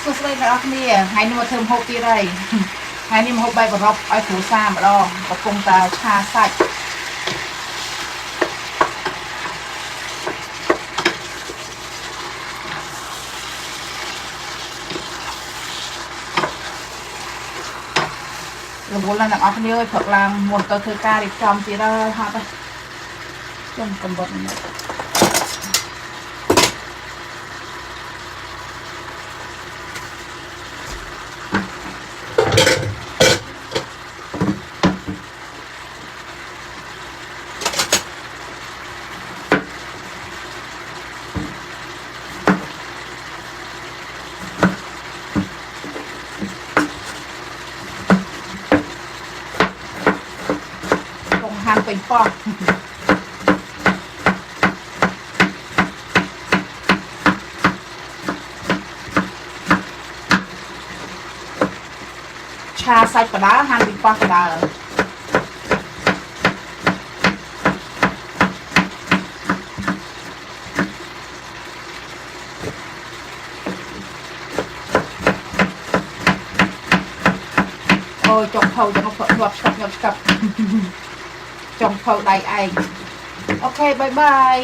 សួស្តីអ្នកនរគ្នាថ្ងៃនេះមកធ្វើម្ហូបទៀតហើយថ្ងៃនេះម្ហូបបែបអឺរ៉ុបឲ្យគ្រួសារម្ដងកំពុងតែឆាសាច់រវល់ណាស់អ្នកនរគ្នាអើយព្រឹកឡើងមុនទៅធ្វើការរៀបចំទៀតហើយហត់ហើយខ្ញុំកំបុតហាន់ពេញប៉ោះឆាសាច់បដាហាន់ពេញប៉ោះបដាអូយចុកផៅចុកញាប់ស្កាប់ញាប់ស្កាប់ចុងផៅដៃឯងអូខេបាយបាយ